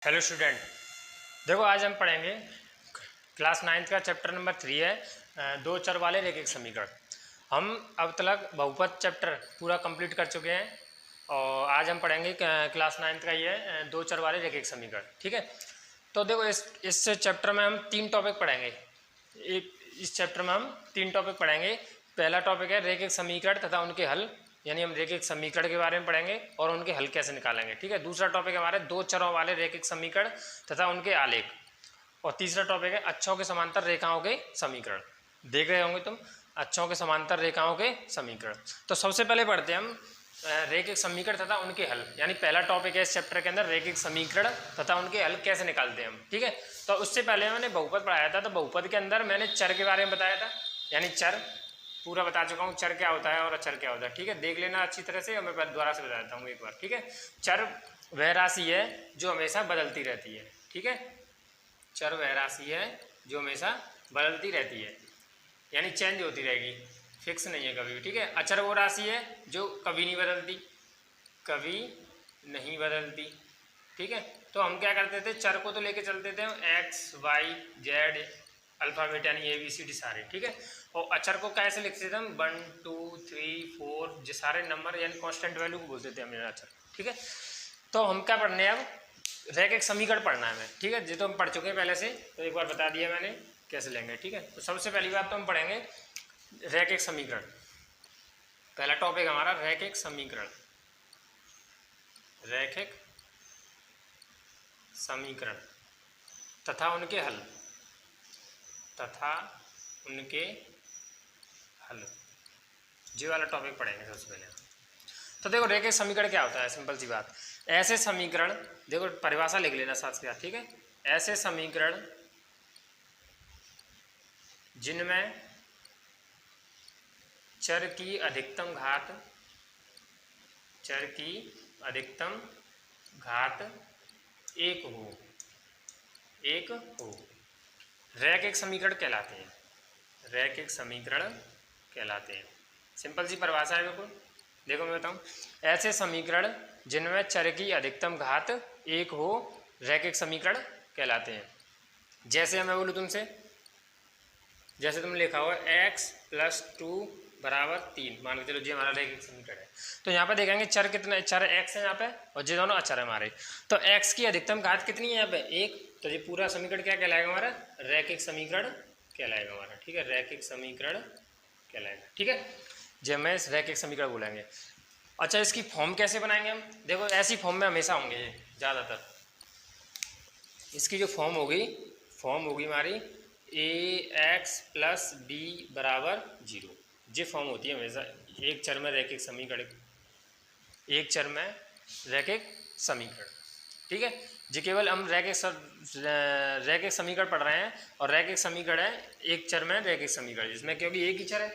Hello student, देखो आज हम पढ़ेंगे क्लास 9th का चैप्टर नंबर 3 है दो चर वाले रैखिक समीकरण। हम अब तक बहुपद चैप्टर पूरा कंप्लीट कर चुके हैं और आज हम पढ़ेंगे क्लास 9th का ये दो चर वाले रैखिक समीकरण। ठीक है, तो देखो इस चैप्टर में हम 3 टॉपिक पढ़ेंगे। इस चैप्टर में हम 3 टॉपिक पढ़ेंगे। पहला टॉपिक है रैखिक समीकरण तथा उनके हल, यानी हम रैखिक समीकरण के बारे में पढ़ेंगे और उनके हल कैसे निकालेंगे। ठीक है, दूसरा टॉपिक हमारे दो चरों वाले रैखिक समीकरण तथा उनके आलेख, और तीसरा टॉपिक है अक्षों के समांतर रेखाओं के समीकरण। देख रहे होंगे तुम अक्षों के समांतर रेखाओं के समीकरण। तो सबसे पहले पढ़ते हैं हम रैखिक समीकरण तथा उनके हल, यानी पहला टॉपिक है इस चैप्टर के अंदर रैखिक समीकरण तथा उनके हल कैसे निकालते हैं हम। ठीक है, तो उससे पहले मैंने बहुपद पढ़ाया था, तो बहुपद के अंदर मैंने चर के बारे में बताया था, यानी चर पूरा बता चुका हूँ, चर क्या होता है और अचर क्या होता है। ठीक है, देख लेना अच्छी तरह से और मैं दोबारा से बता देता हूँ एक बार। ठीक है, चर वह राशि है जो हमेशा बदलती रहती है। ठीक है, चर वह राशि है जो हमेशा बदलती रहती है, यानी चेंज होती रहेगी, फिक्स नहीं है कभी भी। ठीक है, अचर वो राशि है जो कभी नहीं बदलती, कभी नहीं बदलती। ठीक है, तो हम क्या करते थे, चर को तो लेके चलते थे एक्स वाई जेड अल्फ़ाबेट, यानी ABCD सारे। ठीक है, और अचर को कैसे लिखते थे हम 1 2 3 4 जो सारे नंबर, यानी कांस्टेंट वैल्यू को बोलते थे हमने अचर। ठीक है, तो हम क्या पढ़ने हैं अब रैखिक समीकरण पढ़ना है हमें। ठीक है, जो तो हम पढ़ चुके हैं पहले से, तो एक बार बता दिया मैंने कैसे लेंगे। ठीक है, तो सबसे पहली बात तो हम पढ़ेंगे रैखिक समीकरण। पहला टॉपिक हमारा रैखिक समीकरण, रैखिक समीकरण तथा उनके हल, तथा उनके हल, जी वाला टॉपिक पढ़ेंगे सबसे पहले। तो देखो रैखिक समीकरण क्या होता है, सिंपल सी बात, ऐसे समीकरण, देखो परिभाषा लिख लेना साथ के साथ। ठीक है, ऐसे समीकरण जिनमें चर की अधिकतम घात, चर की अधिकतम घात एक हो, रैखिक समीकरण कहलाते हैं, रैखिक समीकरण कहलाते हैं। सिंपल सी परिभाषा है बिल्कुल। देखो मैं बताऊं, ऐसे समीकरण जिनमें चर की अधिकतम घात एक हो रैखिक समीकरण कहलाते हैं। जैसे मैं बोलूँ तुमसे, जैसे तुम लिखा हुआ x + 2 = 3, मान के चलो जी हमारा रैखिक समीकरण है। तो यहाँ पे देखेंगे चर कितना, चर x है यहाँ पे और ये दोनों अचर है हमारे। तो x की अधिकतम घात कितनी है यहाँ पे 1, तो ये पूरा समीकरण क्या कहलाएगा हमारा, रैखिक समीकरण कहलाएगा हमारा। ठीक है, रैखिक समीकरण कहलाएगा। ठीक है, जब मैं रैखिक समीकरण बोलेंगे। अच्छा, इसकी फॉर्म कैसे बनाएंगे हम, देखो ऐसी फॉर्म में हमेशा होंगे ये ज़्यादातर। इसकी जो फॉर्म होगी हमारी ax + b = 0, ये फॉर्म होती है हमेशा एक चर में रैखिक समीकरण, एक चर में रैखिक समीकरण। ठीक है, जी केवल हम रैखिक समीकरण पढ़ रहे हैं और रैखिक समीकरण है एक चर में रैखिक समीकरण, जिसमें क्योंकि एक ही चर है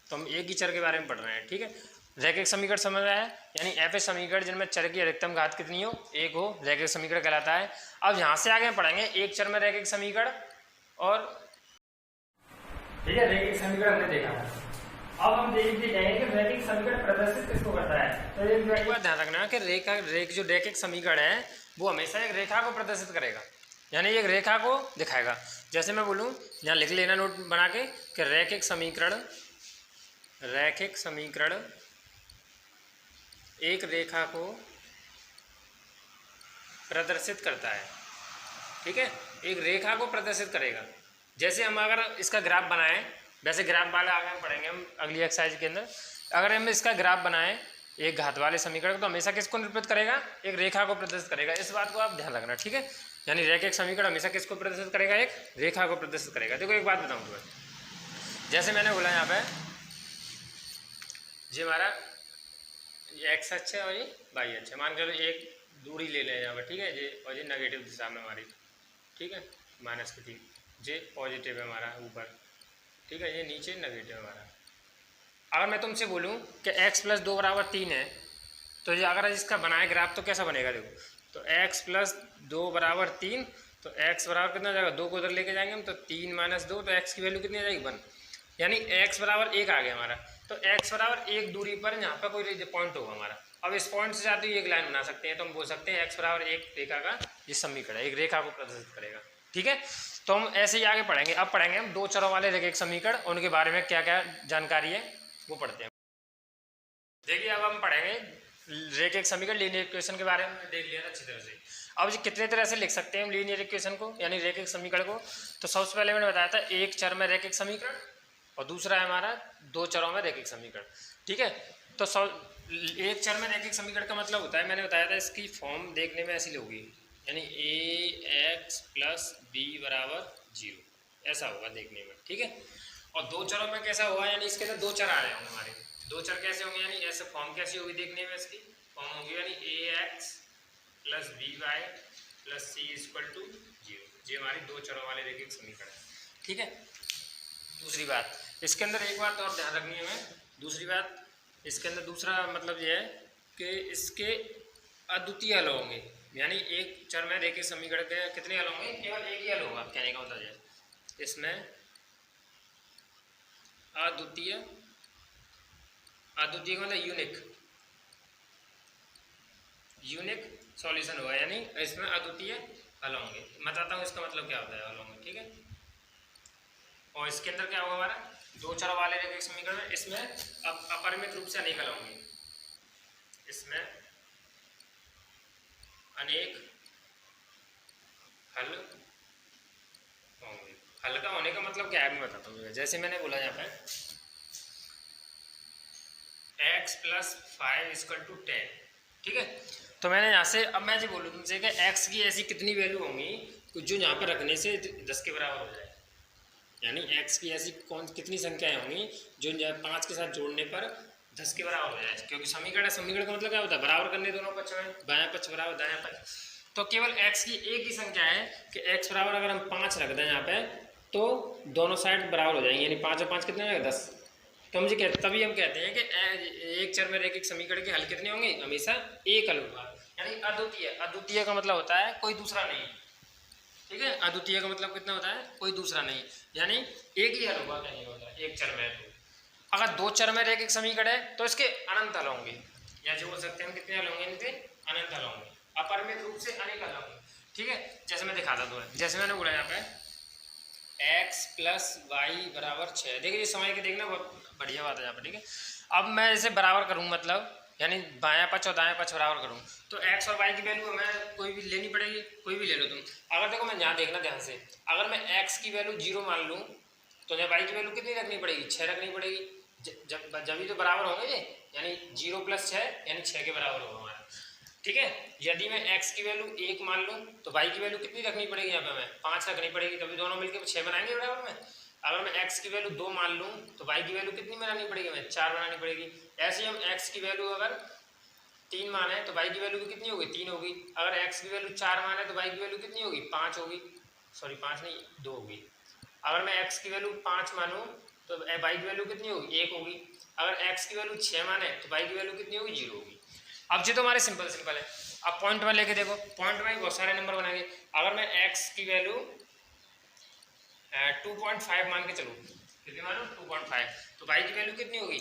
तो हम एक ही चर के बारे में पढ़ रहे हैं। ठीक है, रैखिक समीकरण समझ रहा है, यानी ऐसे समीकरण जिनमें चर की अधिकतम घात कितनी हो, एक हो, रैखिक समीकरण कहलाता है। अब यहाँ से आगे पढ़ेंगे एक चर में रैखिक समीकरण, और ठीक है रैखिक समीकरण हमने देखा था। अब हम देखते जाएंगे कि रैखिक समीकरण प्रदर्शित किसको करता है। तो एक बात ध्यान रखना कि जो रैखिक समीकरण है वो हमेशा एक रेखा को प्रदर्शित करेगा, यानी एक रेखा को दिखाएगा। जैसे मैं बोलूँ, यहाँ लिख लेना नोट बना के कि रैखिक समीकरण एक रेखा को प्रदर्शित करता है। ठीक है, एक रेखा को प्रदर्शित करेगा। जैसे हम अगर इसका ग्राफ बनाएं, वैसे ग्राफ वाले आगे हम पढ़ेंगे हम अगली एक्सरसाइज के अंदर, अगर हम इसका ग्राफ बनाएं एक घात वाले समीकरण तो हमेशा किसको निरूपित करेगा, एक रेखा को प्रदर्शित करेगा। इस बात को आप ध्यान रखना। ठीक है, यानी रैखिक समीकरण हमेशा किसको प्रदर्शित करेगा, एक रेखा को प्रदर्शित करेगा। देखो एक बात बताऊँ तुम्हें, जैसे मैंने बोला यहाँ पे जी हमारा एक्स अक्ष है और ये वाई अक्ष है, मान के चलो एक दूरी ले लें यहाँ पर। ठीक है, ये और ये नेगेटिव दिशा में हमारी, ठीक है माइनस की थी, ये पॉजिटिव है हमारा ऊपर। ठीक है, ये नीचे नेगेटिव है हमारा। अगर मैं तुमसे बोलूँ कि x + 2 = 3 है, तो ये अगर इसका बनाए ग्राफ तो कैसा बनेगा, देखो तो x + 2 = 3, तो x बराबर कितना जाएगा, 2 को उधर लेके जाएंगे हम, तो 3 - 2, तो x की वैल्यू कितनी आ जाएगी 1, यानी x = 1 आ गया हमारा। तो x = 1 दूरी पर यहाँ पर कोई पॉइंट होगा हमारा, अब इस पॉइंट से जाते हुए एक लाइन बना सकते हैं, तो हम बोल सकते हैं x बराबर एक रेखा का ये समीकरण है, एक रेखा को प्रदर्शित करेगा। ठीक है, तो हम ऐसे ही आगे पढ़ेंगे। अब पढ़ेंगे हम दो चरों वाले रेखिक समीकरण, उनके बारे में क्या क्या जानकारी है वो पढ़ते हैं। देखिए अब हम पढ़ेंगे रेखिक समीकरण, लीनियर इक्वेशन के बारे में देख लिया अच्छी तरह से। अब जी कितने तरह से लिख सकते हैं हम लीनियर इक्वेशन को यानी रेखिक समीकरण को। तो सबसे पहले मैंने बताया था एक चर में रेखिक समीकरण और दूसरा है हमारा दो चरों में रेखिक समीकरण। ठीक है, तो एक चर में रैखिक समीकरण का मतलब होता है, मैंने बताया था इसकी फॉर्म देखने में ऐसी होगी, यानी ax प्लस बी बराबर 0 ऐसा होगा देखने में। ठीक है, और दो चरों में कैसा होगा, यानी इसके अंदर दो चर आ रहे होंगे हमारे, दो चर कैसे होंगे, यानी ऐसे फॉर्म कैसी होगी देखने में, इसकी फॉर्म होगी यानी ax plus B Y plus C equal to 0। ये हमारी दो चरों वाले रैखिक समीकरण है। ठीक है, दूसरी बात इसके अंदर एक बात और ध्यान रखनी है हमें, दूसरी बात इसके अंदर दूसरा मतलब ये है कि इसके अद्वितीय हल होंगे, यानी एक चर में रेखिक समीकरण के कितने हल होंगे, केवल एक ही हल होगा। कहने का मतलब है इसमें अद्वितीय, अद्वितीय का मतलब यूनिक सॉल्यूशन होगा, यानी इसमें अद्वितीय हल होंगे। मैं बताता हूँ इसका मतलब क्या होता है हल होंगे। ठीक है, और इसके अंदर क्या होगा हमारा दो चर वाले रेखिक समीकरण में, इसमें अपरिमित रूप से अनेक हल होंगे, इसमें अनेक हल होंगे। हल का होने का मतलब क्या है मैं बताता हूँ। जैसे मैंने बोला यहाँ पे x प्लस 5 इक्वल टू 10। ठीक है, तो मैंने यहाँ से अब मैं जो बोलूँ तुमसे कि x की ऐसी कितनी वैल्यू होंगी जो यहाँ पर रखने से 10 के बराबर हो जाए, यानी x की ऐसी कितनी संख्याएं होंगी जो 5 के साथ जोड़ने पर 10 के बराबर हो जाए। क्योंकि समीकरण का मतलब क्या होता है, बराबर करने दोनों पक्ष में, बायां पक्ष बराबर दायां पक्ष। तो केवल x की एक ही संख्या है कि x बराबर अगर हम 5 रख दें यहाँ पे तो दोनों साइड बराबर हो जाएंगे, यानी 5 और 5 कितने हो जाएगा 10। तो मुझे तभी हम कहते हैं कि एक चर में रैखिक समीकरण के हल कितने होंगे, हमेशा एक हल होगा, यानी अद्वितीय। अद्वितीय का मतलब होता है कोई दूसरा नहीं। ठीक है, अद्वितीय का मतलब कितना होता है, कोई दूसरा नहीं, यानी एक ही हल होगा। नहीं होता एक चर में, तो अगर दो चर में रैखिक समीकरण है तो इसके अनंत हल होंगे, या जो बोल सकते हैं कितने हल होंगे, इनके अनंत हल होंगे, अपरिमित रूप से अनेक हल होंगे। ठीक है, जैसे मैं दिखाता हूँ, जैसे मैंने बोला यहाँ पे x प्लस वाई बराबर 6। देखिए ये समय के देखना बहुत बढ़िया बात है यहाँ पर। ठीक है, अब मैं इसे बराबर करूँ, मतलब यानी बायां पक्ष और दायां पक्ष बराबर करूँ, तो x और y की वैल्यू हमें कोई भी लेनी पड़ेगी, कोई भी ले लो तुम। अगर देखो मैं यहाँ देखना ध्यान से, अगर मैं x की वैल्यू 0 मान लूँ तो यहाँ y की वैल्यू कितनी रखनी पड़ेगी, 6 रखनी पड़ेगी। जब ही तो बराबर होंगे ये, यानी 0 प्लस 6 यानी 6 के बराबर होगा हमारा। ठीक है, यदि मैं x की वैल्यू 1 मान लूँ तो y की वैल्यू कितनी रखनी पड़ेगी, यहाँ पे हमें 5 रखनी पड़ेगी, तभी दोनों मिलकर 6 बनाएंगे बराबर में। अगर मैं x की वैल्यू 2 मान लूँ तो y की वैल्यू कितनी बनानी पड़ेगी, हमें 4 बनानी पड़ेगी। ऐसे ही हम x की वैल्यू अगर 3 माने तो y की वैल्यू भी कितनी होगी, 3 होगी। अगर x की वैल्यू 4 माने तो y की वैल्यू कितनी होगी, 5 होगी, सॉरी 5 नहीं 2 होगी। अगर मैं x की वैल्यू 5 मानूँ तो y की वैल्यू कितनी होगी, 1 होगी। अगर x की वैल्यू 6 माने तो y की वैल्यू कितनी होगी, 0 होगी। अब ये तो हमारे सिंपल है। अब पॉइंट में लेके देखो, पॉइंट में बहुत सारे नंबर बनाएंगे। अगर मैं x की वैल्यू 2.5 मान के चलूँ, कितनी मानो 2.5, तो y की वैल्यू कितनी होगी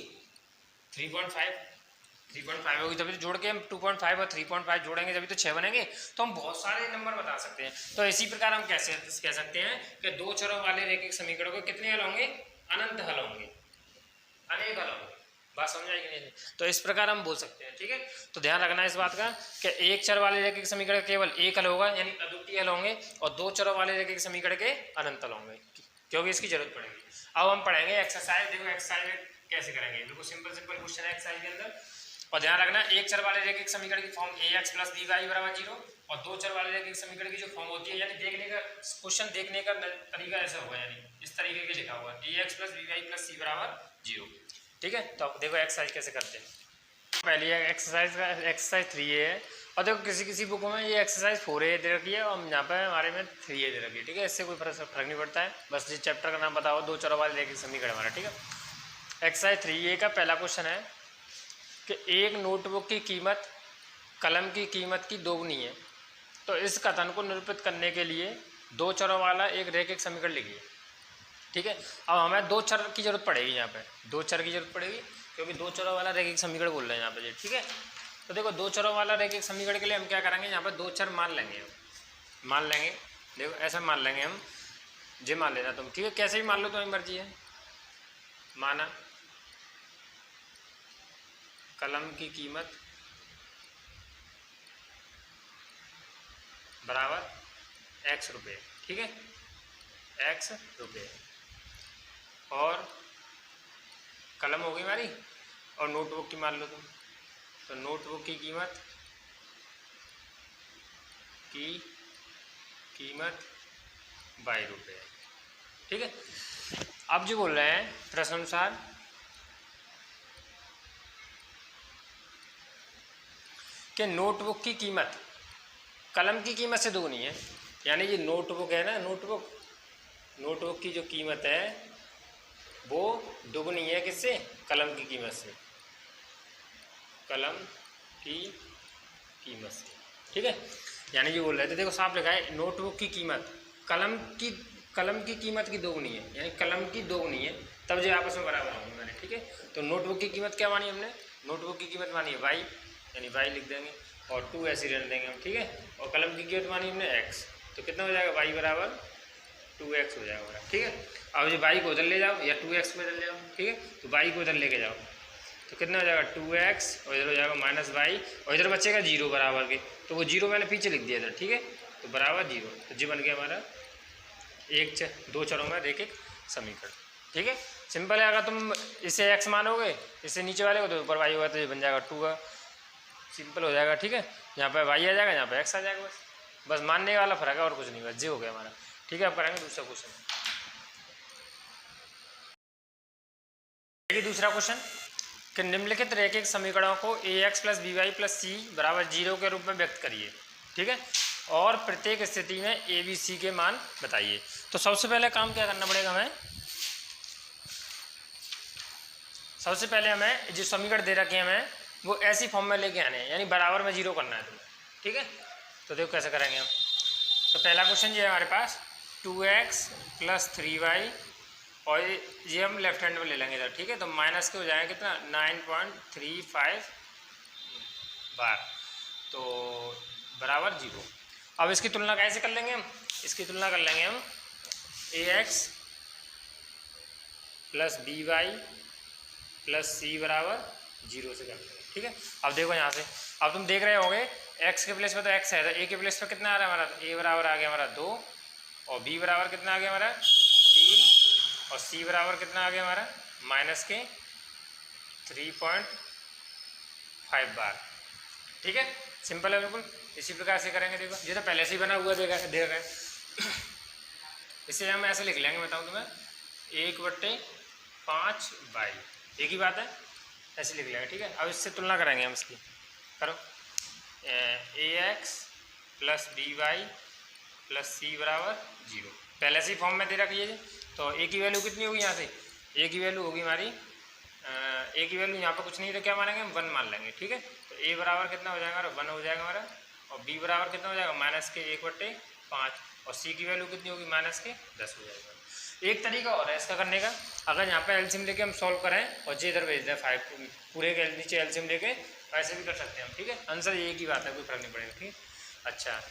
3.5 होगी। तभी तो जोड़ के हम 2.5 और 3.5 जोड़ेंगे जभी तो 6 बनेंगे। तो हम बहुत सारे नंबर बता सकते हैं। तो इसी प्रकार हम कैसे कह सकते हैं कि दो चरों वाले रैखिक समीकरणों को कितने हल होंगे, अनंत हल होंगे, अनेक हल होंगे। बात समझ आएगी नहीं? तो इस प्रकार हम बोल सकते हैं। ठीक है, तो ध्यान रखना इस बात का कि एक चर वाले रैखिक समीकरण केवल एक हल होगा, यानी अद्वितीय हल होंगे, और दो चरों वाले रैखिक समीकरण के अनंत हल होंगे, क्योंकि इसकी जरूरत पड़ेगी। अब हम पढ़ेंगे एक्सरसाइज। देखो एक्सरसाइज में कैसे करेंगे, बिल्कुल सिंपल क्वेश्चन है एक्सरसाइज के अंदर। और ध्यान रखना एक चर वाले रैखिक समीकरण की form ax plus B Y बराबर 0, और दो चर वाले रैखिक समीकरण की जो फॉर्म होती है, यानी देखने का क्वेश्चन देखने का तरीका ऐसा होगा, यानी इस तरीके के लिखा हुआ ax plus B Y plus C बराबर 0। ठीक है, तो अब देखो एक्सरसाइज कैसे करते हैं। पहली एक्सरसाइज 3A है, और देखो किसी बुक में ये एक्सरसाइज 4A दे रखी है, और यहाँ पे हमारे में 3A दे रखी है। ठीक है, इससे कोई फर्क नहीं पड़ता है, बस इस चैप्टर का नाम बताओ, दो चरों वाले रैखिक समीकरण हमारा। ठीक है, एक्सरसाइज 3A का पहला क्वेश्चन है कि एक नोटबुक की कीमत कलम की कीमत की दोगुनी है, तो इस कथन को निरूपित करने के लिए दो चरों वाला एक रैखिक समीकरण लिखिए। ठीक है, अब हमें दो चर की जरूरत पड़ेगी, यहाँ पे दो चर की जरूरत पड़ेगी, क्योंकि दो चरों वाला रैखिक समीकरण बोल रहे हैं यहाँ पे। ठीक है, तो देखो दो चरों वाला रैखिक समीकरण के लिए हम क्या करेंगे, यहाँ पर दो चर मान लेंगे हम, मान लेंगे, देखो ऐसा मान लेंगे हम, जे मान लेना तुम, ठीक है, कैसे भी मान लो तुम्हारी मर्जी है। माना कलम की कीमत बराबर x रुपये, ठीक है, x रुपये, और कलम होगी हमारी, और नोटबुक की मान लो तुम, तो नोटबुक की कीमत 22 रुपये, ठीक है। अब जो बोल रहे हैं प्रश्नानुसार कि नोटबुक की कीमत कलम की कीमत से दोगुनी है, यानी ये नोटबुक है ना, नोटबुक की जो कीमत है वो दोगुनी है किससे, कलम की कीमत से, कलम की कीमत से, ठीक है। यानी ये बोल रहे थे, देखो साफ लिखा है नोटबुक की कीमत कलम की कीमत की दोगुनी है, यानी कलम की दोगुनी है, तब जो आपस में बराबर होंगे मैंने, ठीक है। तो नोटबुक की कीमत क्या मानी हमने, नोटबुक की कीमत मानी है y, यानी y लिख देंगे, और 2 ऐसे रहने देंगे हम, ठीक है। और कलम की कीमत मानी हमने x, तो कितना हो जाएगा, y बराबर 2x हो जाएगा, ठीक है। अब जो y को उधर ले जाओ या 2x में ले जाओ, ठीक है, तो y को उधर लेके जाओ, तो कितना हो जाएगा 2x, और इधर हो जाएगा -y, और इधर बचेगा 0 बराबर के, तो वो 0 मैंने पीछे लिख दिया इधर, ठीक है, तो बराबर 0, तो जी बन गया हमारा दो चरों में रैखिक समीकरण, ठीक है। सिंपल है, अगर तुम इसे x मानोगे, इसे नीचे वाले को, तो ऊपर y होगा, तो ये बन जाएगा 2 का, सिंपल हो जाएगा, ठीक है। यहाँ पे y आ जाएगा, यहाँ पे x आ जाएगा, बस मानने वाला फर्क है और कुछ नहीं, बस जे हो गया हमारा, ठीक है। अब करेंगे दूसरा क्वेश्चन, देखिए दूसरा क्वेश्चन कि निम्नलिखित रैखिक समीकरणों को ax + by + c बराबर 0 के रूप में व्यक्त करिए, ठीक है, और प्रत्येक स्थिति में a b c के मान बताइए। तो सबसे पहले काम क्या करना पड़ेगा हमें, सबसे पहले हमें जो समीकरण दे रखे हैं हमें वो ऐसी फॉर्म में लेके आने हैं, यानी बराबर में 0 करना है तुम्हें, ठीक है। तो देखो कैसे करेंगे हम, तो पहला क्वेश्चन ये है हमारे पास 2x + 3y, और ये हम लेफ्ट हैंड में ले लेंगे इधर, ठीक है, तो माइनस के हो जाएगा कितना 9.35 बार, तो बराबर 0। अब इसकी तुलना कैसे कर लेंगे हम, इसकी तुलना कर लेंगे हम ax + by + c बराबर 0 से कर लेंगे, ठीक है। अब देखो यहाँ से, अब तुम देख रहे होंगे x के प्लेस पे तो x है, तो a के प्लेस पे कितना आ रहा है हमारा, a बराबर आ गया हमारा 2, और b बराबर कितना आ गया हमारा 3, और c बराबर कितना आ गया हमारा -3.5 बार, ठीक है। सिंपल है बिल्कुल, इसी प्रकार से करेंगे। देखो ये तो पहले से ही बना हुआ देख रहे हैं, इसे हम ऐसे लिख लेंगे, बताऊँ तुम्हें 1/5y, एक ही बात है, ऐसे लिख लेंगे, ठीक है। अब इससे तुलना करेंगे हम इसकी, करो ax + by + c बराबर 0, पहले से ही फॉर्म में दे रखी है, तो a की वैल्यू कितनी होगी, यहाँ से a की वैल्यू होगी हमारी, a की वैल्यू यहाँ पर कुछ नहीं, तो क्या मानेंगे हम 1 मान लेंगे, ठीक है। तो a बराबर कितना हो जाएगा हमारा 1 हो जाएगा हमारा, और b बराबर कितना हो जाएगा -1/5, और c की वैल्यू कितनी होगी -10 हो जाएगा। एक तरीका और है इसका करने का, अगर यहाँ पे एलसीएम लेके हम सॉल्व करें और जे इधर भेज दें 5 पूरे के नीचे एलसीएम लेके, ऐसे भी कर सकते हैं हम, ठीक है। आंसर एक ही बात है, कोई फर्क नहीं पड़ेगा, ठीक। अच्छा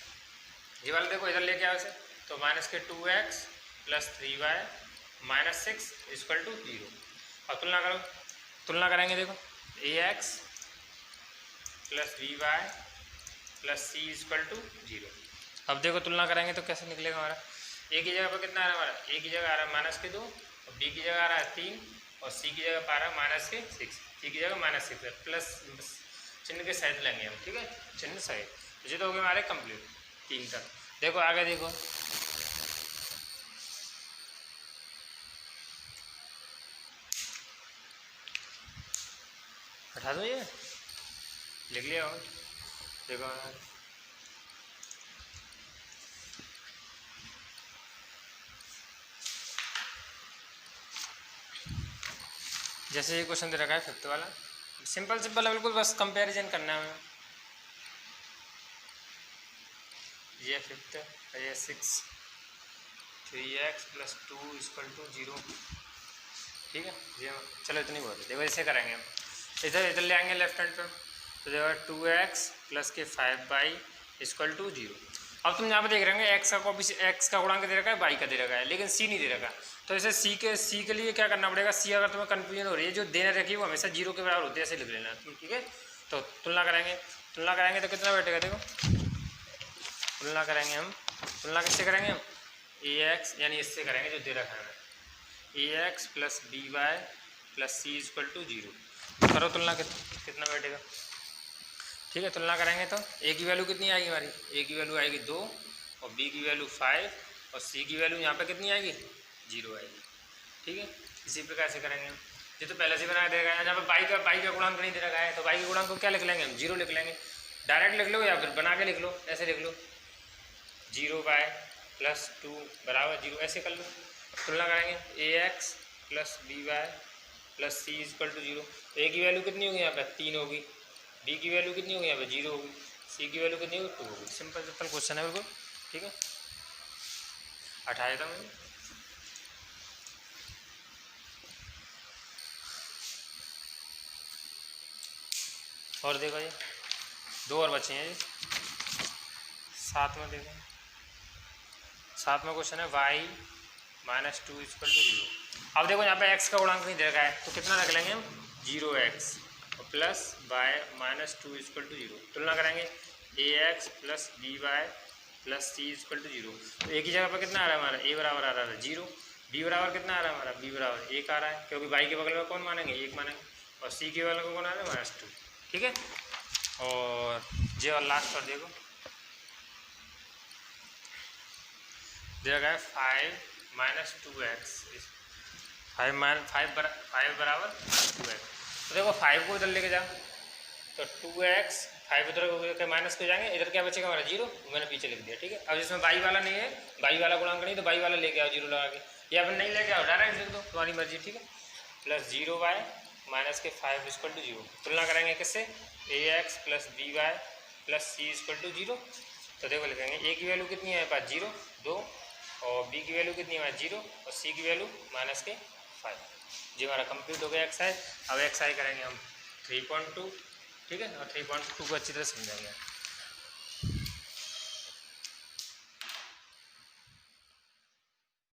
ये वाला देखो इधर लेके आओ इसे, तो -2x + 3y -6 = 0। अब तुलना करो, तुलना करेंगे, देखो ax + by + c = 0। अब देखो तुलना करेंगे तो कैसे निकलेगा हमारा, a की जगह पर कितना आ रहा है हमारा, a की जगह आ रहा है -2, और b की जगह आ रहा है 3, और c की जगह पर आ रहा है -6, c की जगह -6 है, प्लस चिन्ह के सहित लेंगे हम, ठीक है, चिन्ह सहित। तो ये तो हो गए हमारे कंप्लीट 3 तक। देखो आगे देखो, हटा दो, ये लिख लिया हो, देखो जैसे ये क्वेश्चन दे रखा है 5th वाला, सिंपल सिंपल है बिल्कुल, बस कंपैरिजन करना है हमें, ये 5th, ये 6, 3x + 2 = 0, ठीक है। ये चलो इतनी बहुत है। देखो ऐसे करेंगे हम, इधर ले आएंगे लेफ्ट हैंड पे, तो तो देखो 2x प्लस के 5y इक्वल टू 0। अब तुम यहाँ पे देख रहे होंगे x का गुणांक दे रखा है, y का दे रखा है, लेकिन c नहीं दे रखा। तो इसे c के लिए क्या करना पड़ेगा, c अगर तुम्हें कन्फ्यूजन हो रही है, जो देने रखी है वो हमेशा 0 के बराबर होती है, ऐसे लिख लेना तुम, ठीक है। तो तुलना करेंगे तो कितना बैठेगा, देखो तुलना करेंगे हम, तुलना किससे करेंगे हम, ax यानी इससे करेंगे जो दे रखा है, ax plus by plus c equal to 0। करो तुलना, कितना बैठेगा, ठीक है। तुलना करेंगे तो a की वैल्यू कितनी आएगी हमारी, a की वैल्यू आएगी 2 और b की वैल्यू 5 और c की वैल्यू यहाँ पे कितनी आएगी, 0 आएगी, ठीक है। इसी प्रकार से करेंगे हम, ये तो पहले से बना दे रखा है, यहाँ पे बाई का गुणांक नहीं दे रखा है, तो बाई के गुणांक को क्या लिख लेंगे हम, 0 लिख लेंगे। डायरेक्ट लिख लो या फिर बना के लिख लो, ऐसे लिख लो 0y प्लस 2 बराबर 0, ऐसे कर लो। तुलना करेंगे ax plus by plus c equal to 0। तो a की वैल्यू कितनी होगी यहाँ पे, 3 होगी, b की वैल्यू कितनी होगी यहाँ पे, 0 होगी, c की वैल्यू कितनी होगी, 2 होगी। सिंपल क्वेश्चन है बिल्कुल, ठीक है। हटाया था मैंने। और देखो ये 2 और बचे हैं, ये 7 में देखो, 7 में क्वेश्चन है y माइनस 2 इक्वल टू 0। अब देखो यहाँ पे x का गुणांक नहीं दे रखा है, तो कितना रख लेंगे हम, 0x और plus y minus 2 equal to 0। तुलना करेंगे ax plus by plus c equal to 0। तो एक ही जगह पर कितना आ रहा है हमारा, a बराबर आ रहा है 0, b बराबर कितना आ रहा है हमारा, b बराबर 1 आ रहा है, क्योंकि y के बगल में कौन मानेंगे, 1 मानेंगे, और c के बगल में कौन आ रहा है, -2, ठीक है। और जे और लास्ट पर देखो दे रखा है 5 माइनस 2x, 5 बराबर 2x। तो देखो 5 को इधर लेके जाओ तो 2x, 5 उधर माइनस को जाएंगे, इधर क्या बचेगा हमारा 0, मैंने पीछे लिख दिया, ठीक है। अब इसमें बाई वाला नहीं है, बाई वाला गुणांक नहीं, तो बाई वाला लेके आओ 0 लगा के, या फिर नहीं लेके आओ डायरेक्ट लिख दो, तुम्हारी मर्जी, ठीक है। प्लस 0y माइनस के 5 इक्वल टू 0। तुलना करेंगे किससे, ax plus by plus c equal to 0। तो देखो लिखेंगे a की वैल्यू कितनी है हमारे पास, 0 2, और b की वैल्यू कितनी है हमारी 0 और c की वैल्यू माइनस के 5। जी हमारा कंप्लीट हो गया एक्सरसाइज। अब एक्सरसाइज करेंगे हम 3.2, ठीक है, और 3.2 को अच्छी तरह समझाएंगे।